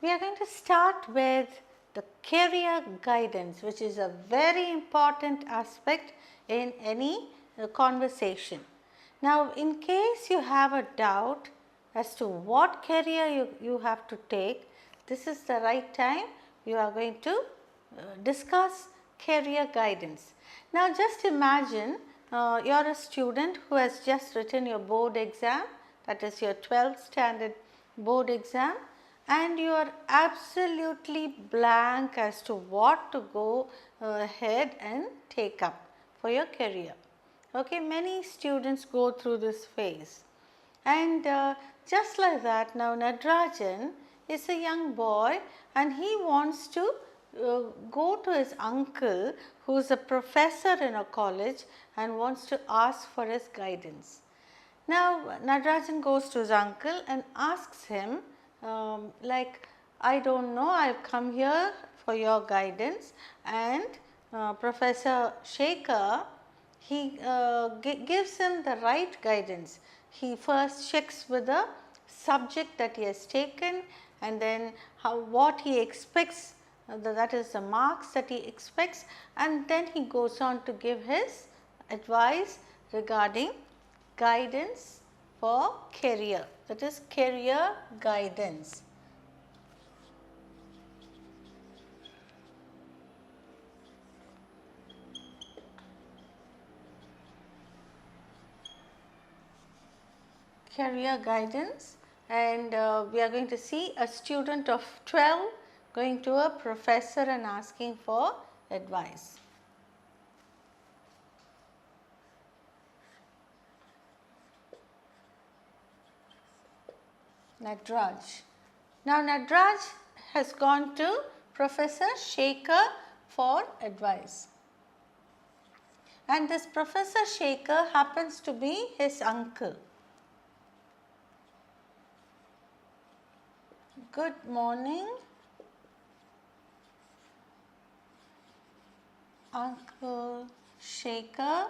We are going to start with the career guidance, which is a very important aspect in any conversation. Now, in case you have a doubt as to what career you have to take, this is the right time. You are going to discuss career guidance. Now, just imagine you are a student who has just written your board exam, that is your 12th standard board exam, and you are absolutely blank as to what to go ahead and take up for your career. Okay, many students go through this phase, and just like that, now Natarajan is a young boy and he wants to go to his uncle who is a professor in a college and wants to ask for his guidance. Now Natarajan goes to his uncle and asks him like, I don't know, I have come here for your guidance, and Professor Shekhar, he gives him the right guidance. He first checks with the subject that he has taken, and then what he expects, that is the marks that he expects, and then he goes on to give his advice regarding guidance for career, that is career guidance. Career guidance, and we are going to see a student of 12 going to a professor and asking for advice. Nataraj. Now Nataraj has gone to Professor Shekhar for advice, and this Professor Shekhar happens to be his uncle. Good morning, Uncle Shekhar.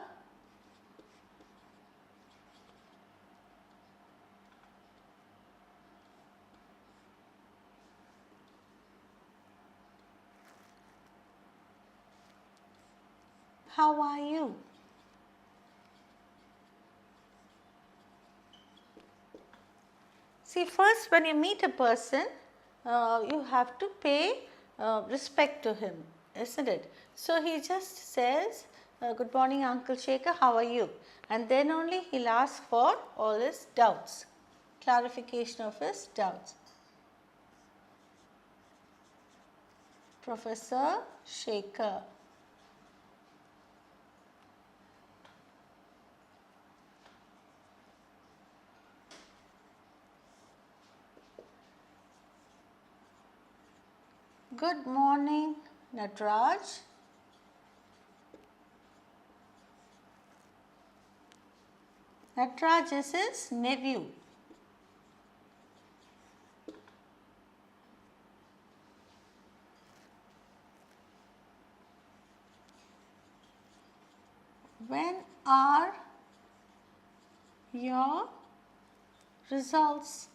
How are you? See, first when you meet a person, you have to pay respect to him, isn't it? So he just says, good morning Uncle Shekhar, how are you? And then only he'll ask for all his doubts, clarification of his doubts. Professor Shekhar. Good morning, Nataraj. Nataraj is his nephew. When are your results?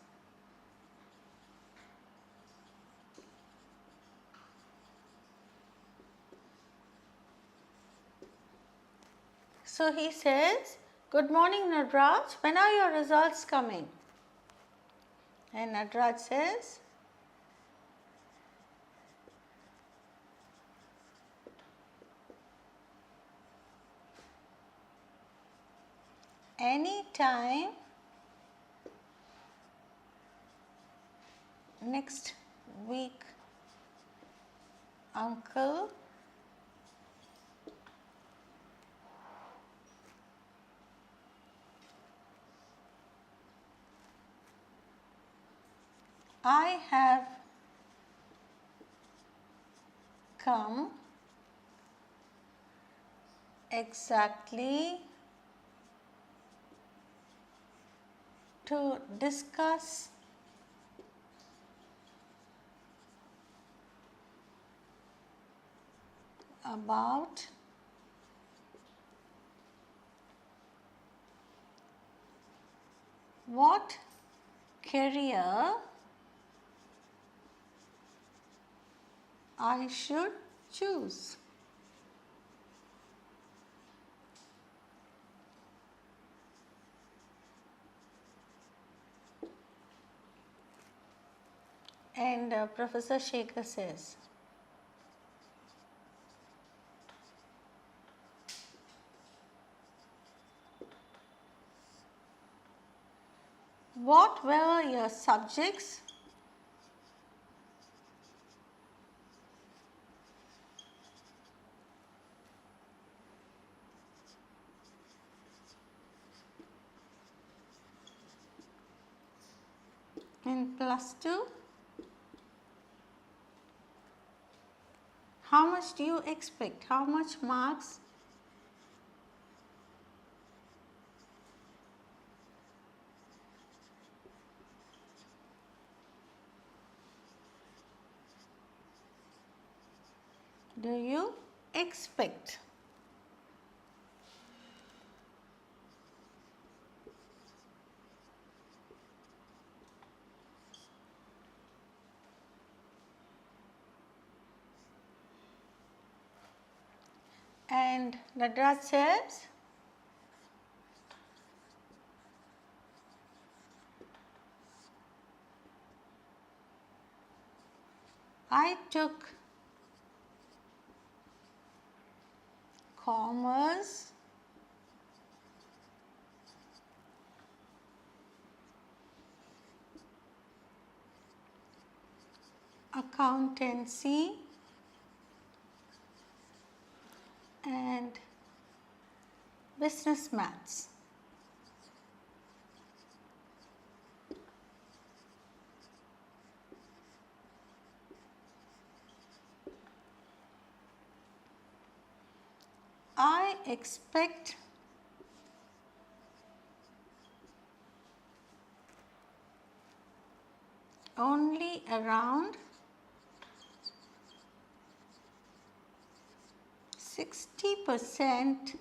So he says, good morning Nataraj, when are your results coming? And Nataraj says, any time next week, Uncle. I have come exactly to discuss about what career I should choose. And Professor Shekhar says, what were your subjects? In plus 2? How much do you expect? How much marks? Do you expect? And Nadraj says, I took commerce, accountancy, and business maths. I expect only around 60%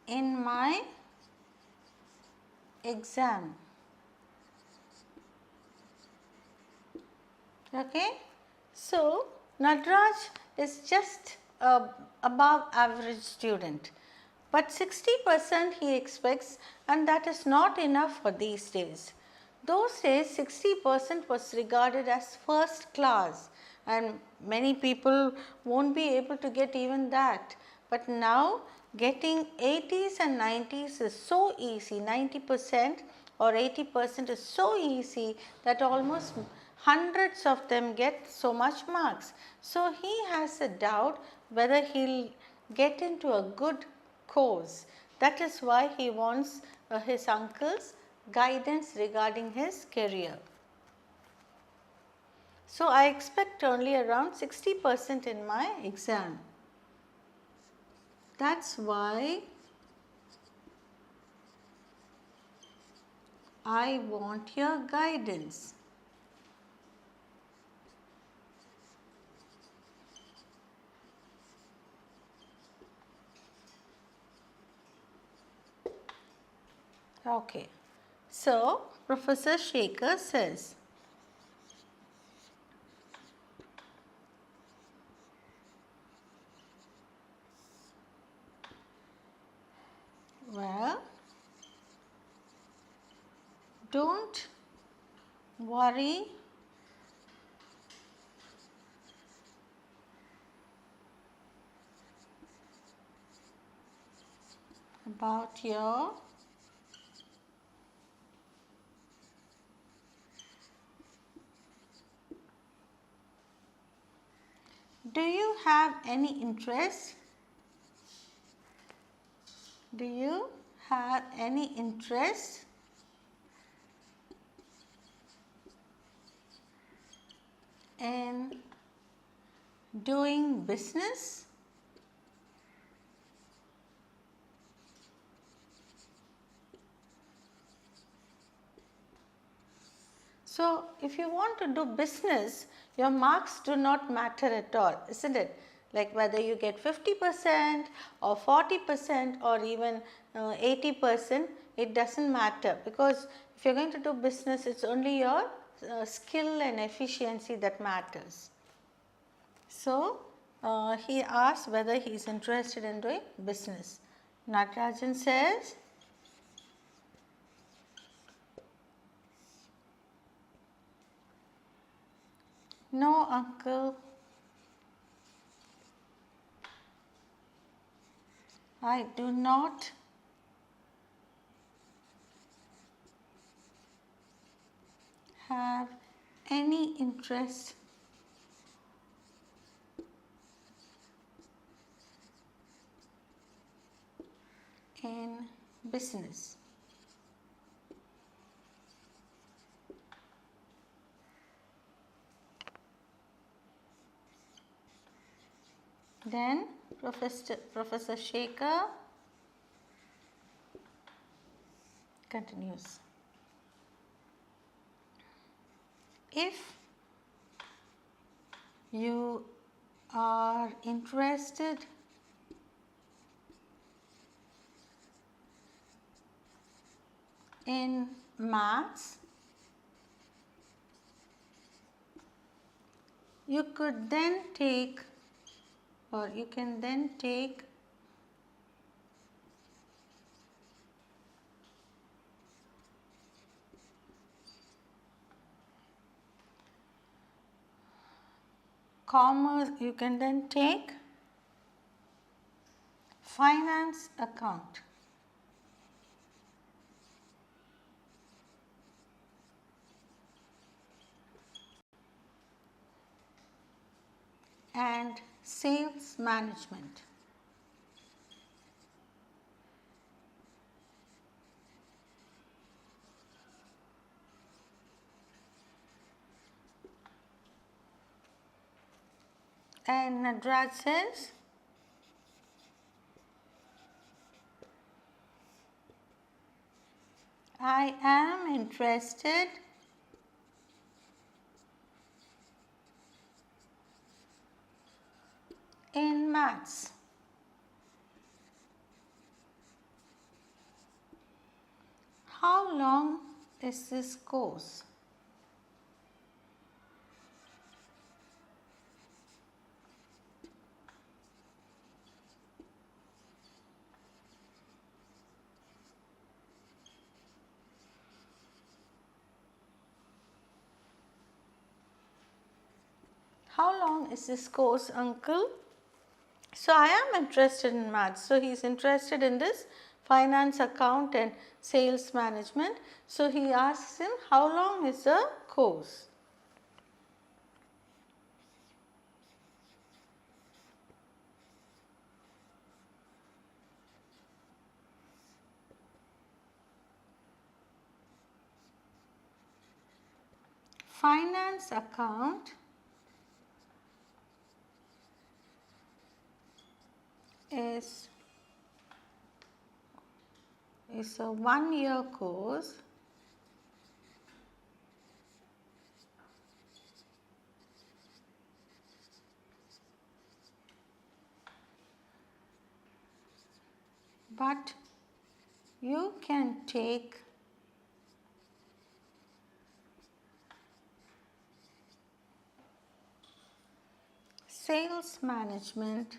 in my exam. Okay. So, Nadraj is just above average student, but 60% he expects, and that is not enough for these days. Those days 60% was regarded as first class, and many people won't be able to get even that. But now getting 80s and 90s is so easy, 90% or 80% is so easy that almost hundreds of them get so much marks. So he has a doubt whether he'll get into a good course. That is why he wants his uncle's guidance regarding his career. So I expect only around 60% in my exam. That's why I want your guidance. Okay. So, Professor Shekhar says, well, don't worry about your do you have any interest? Do you have any interest in doing business? So, if you want to do business, your marks do not matter at all, isn't it? Like whether you get 50% or 40% or even 80%, it does not matter, because if you are going to do business, it is only your skill and efficiency that matters. So, he asked whether he is interested in doing business. Natarajan says, no uncle, I do not have any interest in business. Then Professor Shekhar continues. If you are interested in maths, you could then take, or you can then take commerce, you can then take finance account. And sales management. And Nadraj says, I am interested in maths. How long is this course? How long is this course, uncle? So, I am interested in maths. So, he is interested in this finance account and sales management. So, he asks him, how long is the course? Finance account is a 1-year course but you can take sales management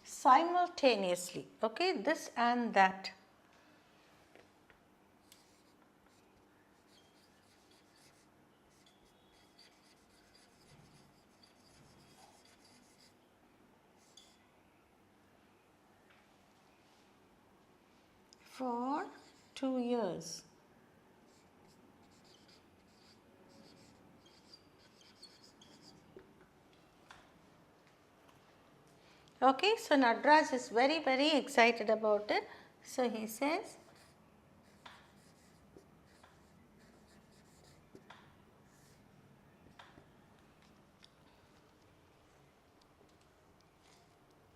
simultaneously, okay, this and that. For 2 years. Okay, so Nadraj is very excited about it. So he says,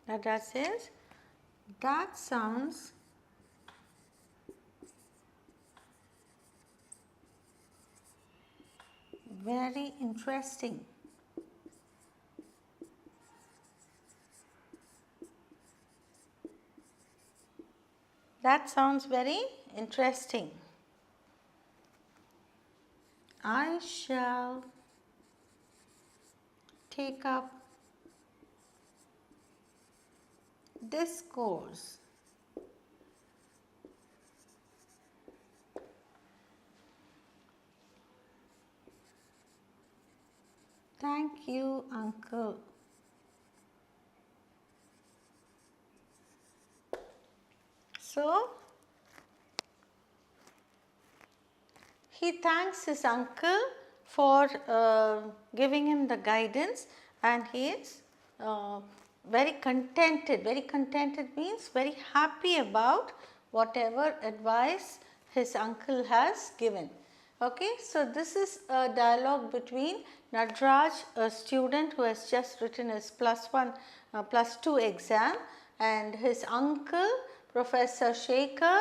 Nadraj says, that sounds very interesting. That sounds very interesting. I shall take up this course. Thank you, uncle. So, he thanks his uncle for giving him the guidance, and he is very contented. Very contented means very happy about whatever advice his uncle has given. Okay, so this is a dialogue between Nadraj, a student who has just written his +2 exam, and his uncle, Professor Shekhar,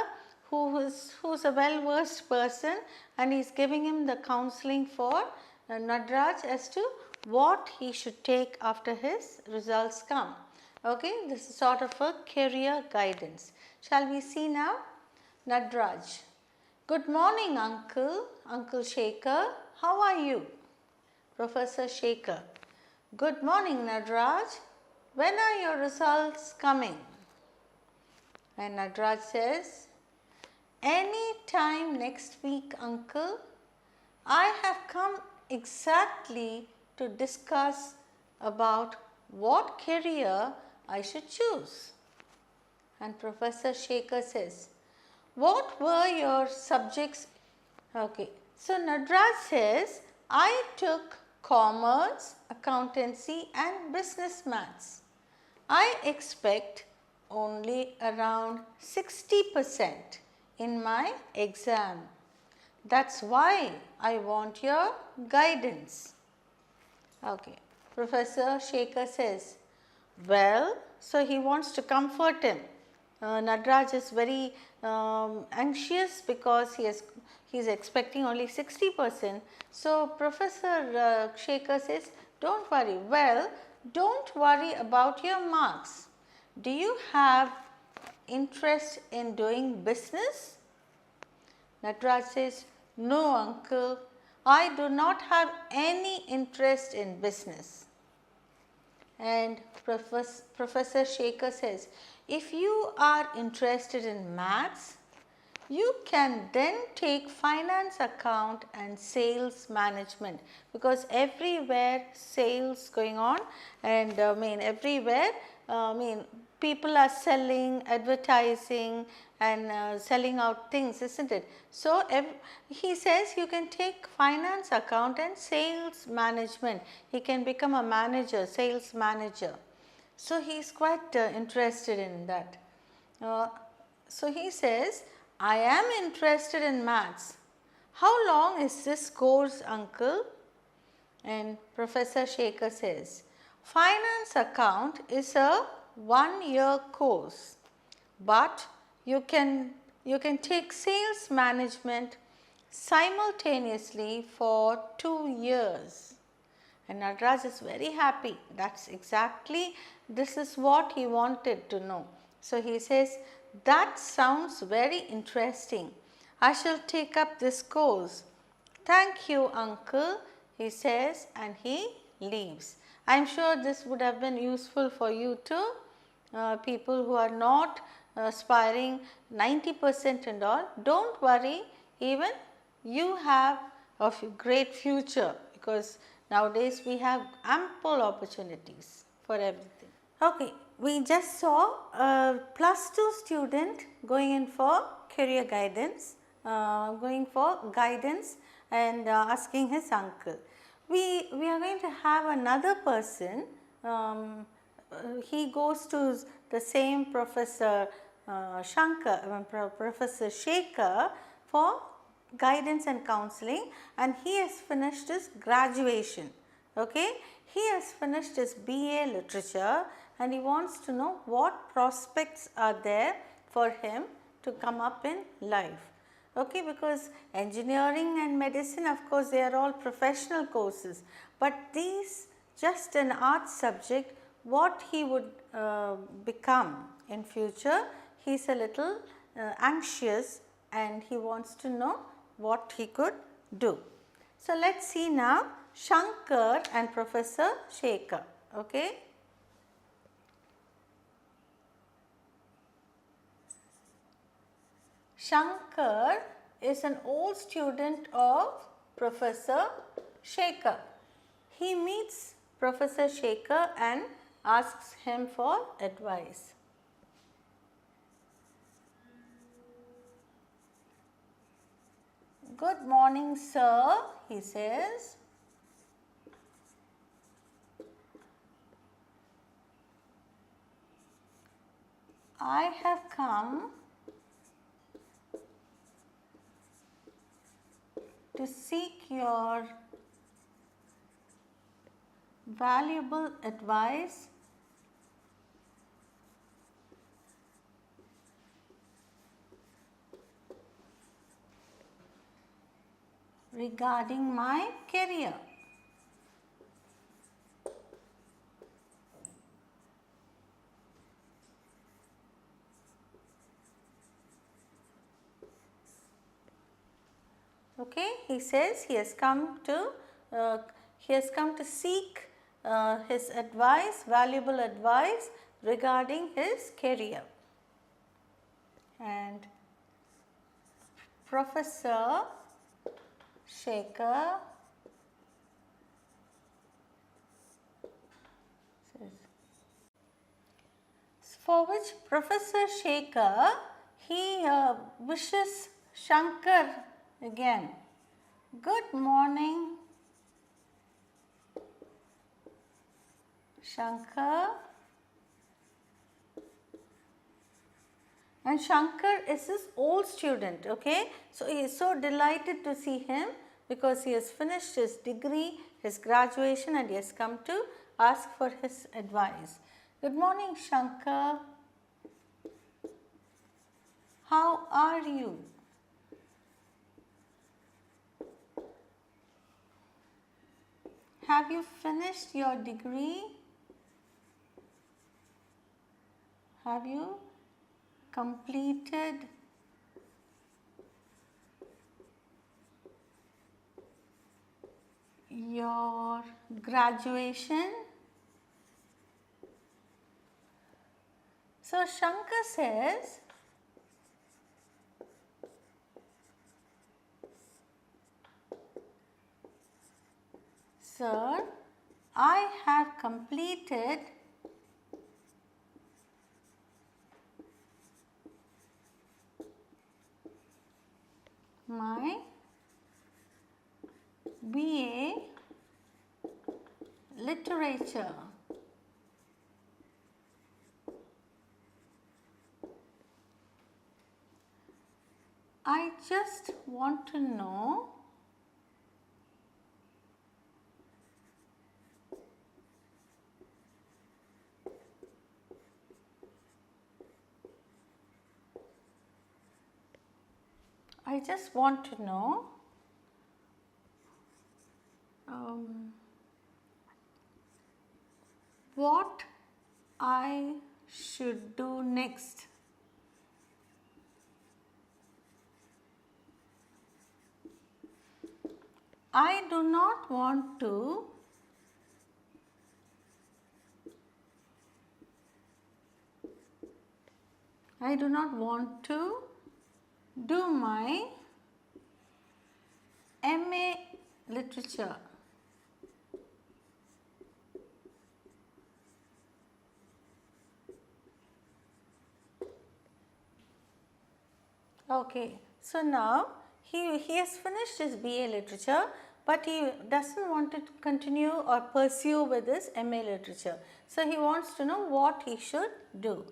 who's a well versed person, and he is giving him the counseling for Nadraj as to what he should take after his results come. Okay, this is sort of a career guidance. Shall we see now? Nadraj. Good morning, uncle. Uncle Shekhar. How are you? Professor Shekhar. Good morning, Nadraj. When are your results coming? And Nadraj says, any time next week, uncle. I have come exactly to discuss about what career I should choose. And Professor Shekhar says, what were your subjects? Okay, so Nadraj says, I took commerce, accountancy and business maths. I expect only around 60% in my exam. That's why I want your guidance. Okay, Professor Shekhar says, well, so he wants to comfort him. Nadraj is very anxious because he is expecting only 60%. So, Professor Shekhar says, don't worry. Well, don't worry about your marks. Do you have interest in doing business? Nadraj says, no, uncle, I do not have any interest in business. And Professor Shekhar says, if you are interested in maths, you can then take finance, account and sales management, because everywhere sales going on, and everywhere people are selling, advertising and selling out things, isn't it? So, he says you can take finance, account and sales management. He can become a manager, sales manager. So, he is quite interested in that. So, he says, I am interested in maths. How long is this course, uncle? And Professor Shekhar says, finance account is a 1-year course, but you can take sales management simultaneously for 2 years. And Nadraj is very happy. That's exactly, this is what he wanted to know. So, he says, that sounds very interesting. I shall take up this course. Thank you, uncle, he says, and he leaves. I am sure this would have been useful for you too, people who are not aspiring 90% and all. Don't worry, even you have a great future, because nowadays we have ample opportunities for everything. Okay, we just saw a +2 student going in for career guidance, and asking his uncle. We are going to have another person. He goes to the same Professor Professor Shekhar for guidance and counseling, and he has finished his graduation. Okay, he has finished his BA Literature, and he wants to know what prospects are there for him to come up in life. Okay, because engineering and medicine, of course, they are all professional courses, but these just an art subject, what he would become in future, he is a little anxious and he wants to know what he could do. So, let us see now Shankar and Professor Shekhar. Okay. Shankar is an old student of Professor Shekhar. He meets Professor Shekhar and asks him for advice. Good morning, sir, he says. I have come to seek your valuable advice regarding my career. Okay, he says he has come to seek his advice, valuable advice regarding his career. And Professor Shekhar says, for which Professor Shekhar he wishes Shankar again, good morning Shankar. And Shankar is his old student, okay. So, he is so delighted to see him because he has finished his degree, his graduation, and he has come to ask for his advice. Good morning Shankar, how are you? Have you finished your degree? Have you completed your graduation? So, Shankar says, sir, I have completed my BA Literature. I just want to know what I should do next. I do not want to do my MA Literature. Okay, so now he has finished his BA Literature, but he doesn't want to continue or pursue with his MA Literature. So, he wants to know what he should do.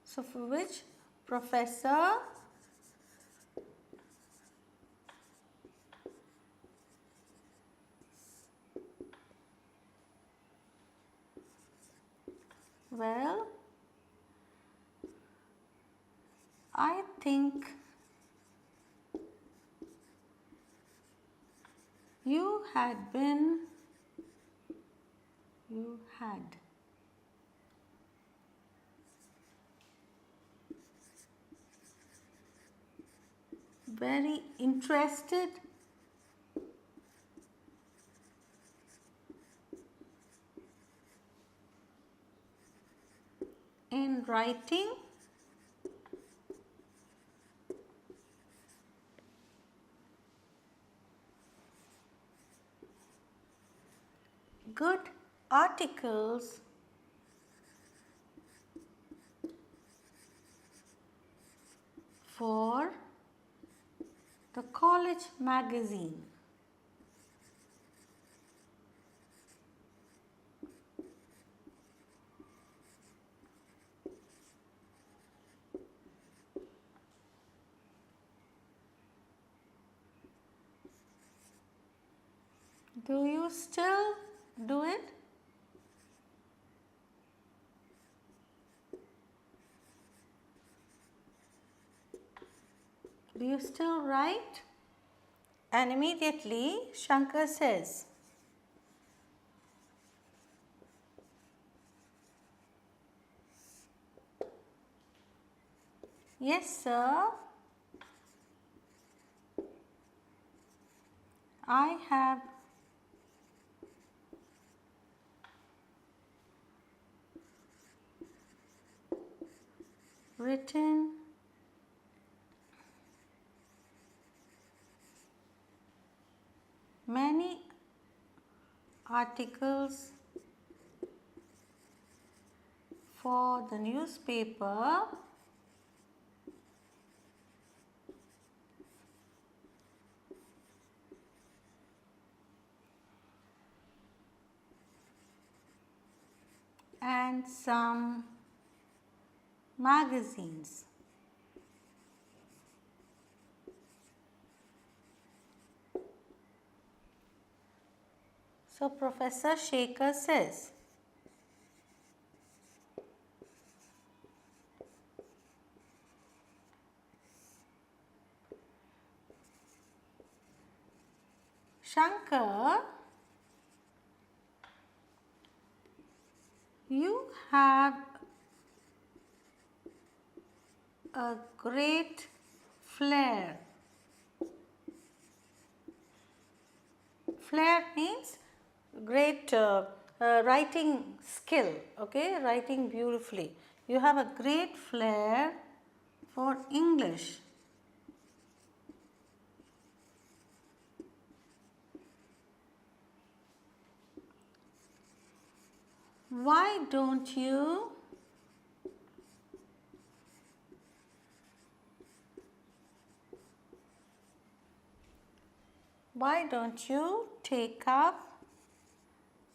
So, for which Professor well, I think you had very interested in writing good articles for the college magazine. Do you still do it? Do you still write? And immediately Shankar says, yes, sir. I have written many articles for the newspaper and some magazines. So Professor Shaker says, Shankar, you have a great flair. Flair means great writing skill, okay, writing beautifully. You have a great flair for English. Why don't you take up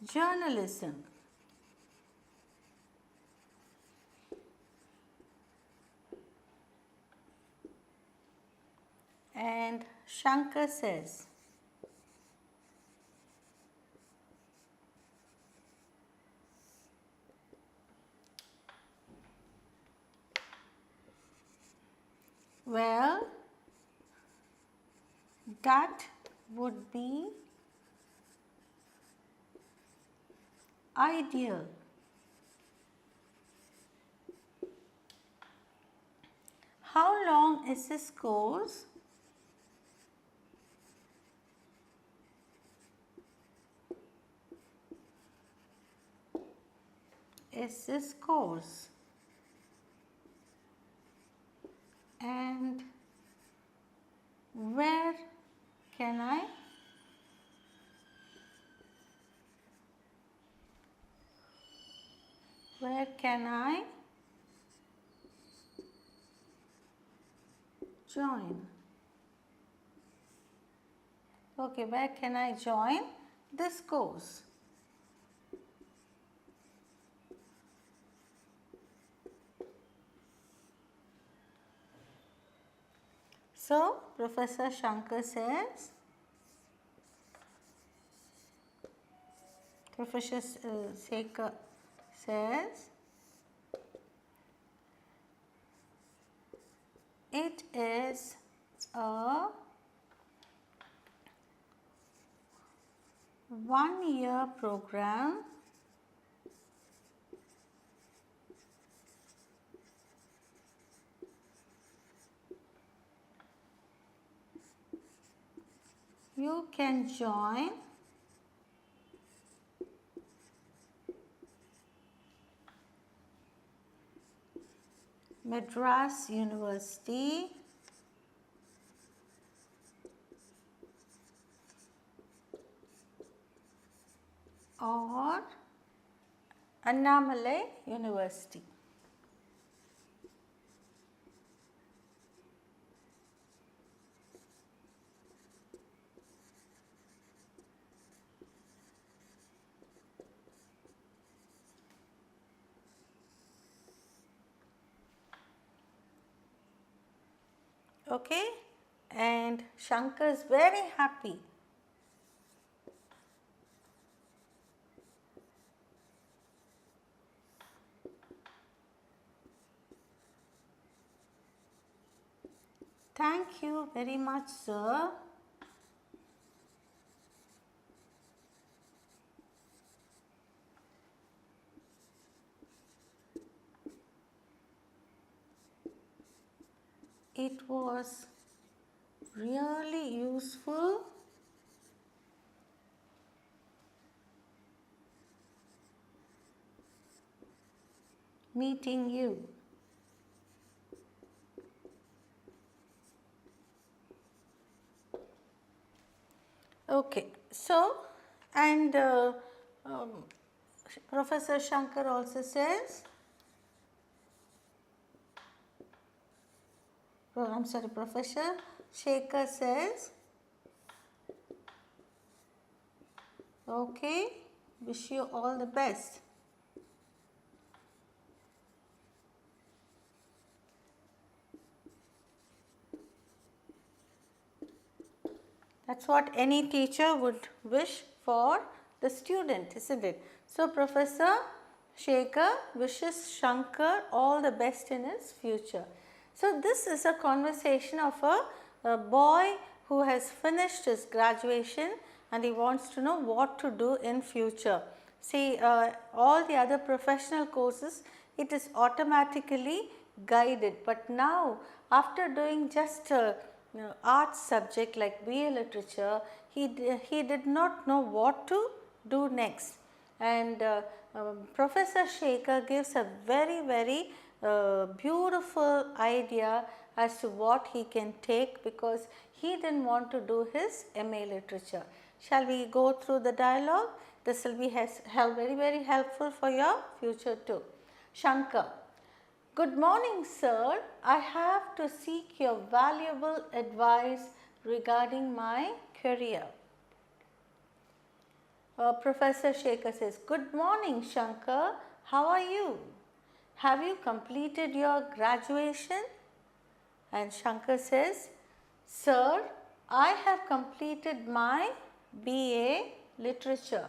journalism? And Shankar says, well, that would be ideal. How long is this course? And where can I join? Okay, where can I join this course? So, Professor Shankar says, Professor Shankar says, it is a 1-year program you can join Madras University or Annamalai University. Okay, and Shankar is very happy. Thank you very much, sir. It was really useful meeting you. Okay, so and Professor Shankar also says, I'm sorry, Professor Shekhar says, okay, wish you all the best. That's what any teacher would wish for the student, isn't it? So, Professor Shekhar wishes Shankar all the best in his future. So, this is a conversation of a boy who has finished his graduation and he wants to know what to do in future. See, all the other professional courses, it is automatically guided, but now after doing just arts subject like BA literature, he did not know what to do next, and Professor Shekhar gives a very beautiful idea as to what he can take, because he didn't want to do his MA literature. Shall we go through the dialogue? This will be very helpful for your future too. Shankar: good morning, sir. I have to seek your valuable advice regarding my career. Professor Shekhar says, good morning, Shankar. How are you? Have you completed your graduation? And Shankar says, sir, I have completed my BA literature.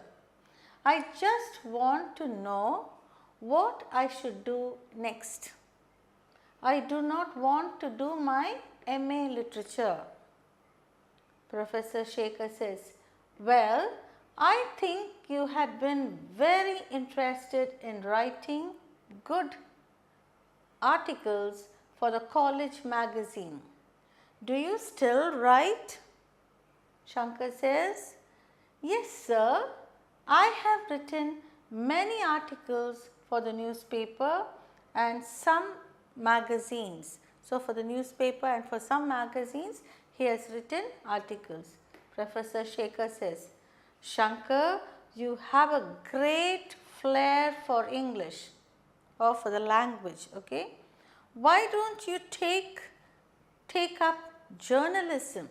I just want to know what I should do next. I do not want to do my MA literature. Professor Shekhar says, well, I think you had been very interested in writing good articles for the college magazine. Do you still write? Shankar says, yes, sir. I have written many articles for the newspaper and some magazines. So, for the newspaper and for some magazines, he has written articles. Professor Shekhar says, Shankar, you have a great flair for English or for the language, okay? Why don't you take up journalism?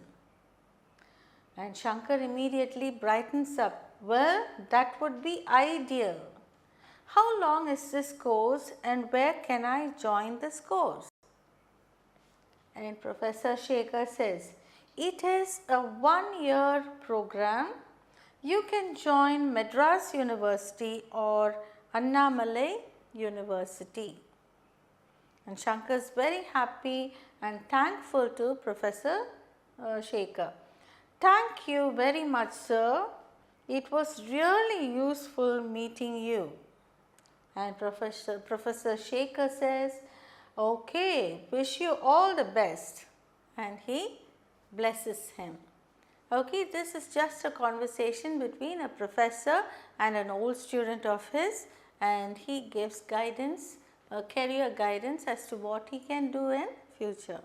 And Shankar immediately brightens up. Well, that would be ideal. How long is this course and where can I join this course? And Professor Shekhar says, it is a 1-year program. You can join Madras University or Annamalai University. And Shankar is very happy and thankful to Professor Shekhar. Thank you very much, sir. It was really useful meeting you. And Professor Shekhar says, okay, wish you all the best. And he blesses him. Okay, this is just a conversation between a professor and an old student of his, and he gives guidance, career guidance as to what he can do in future.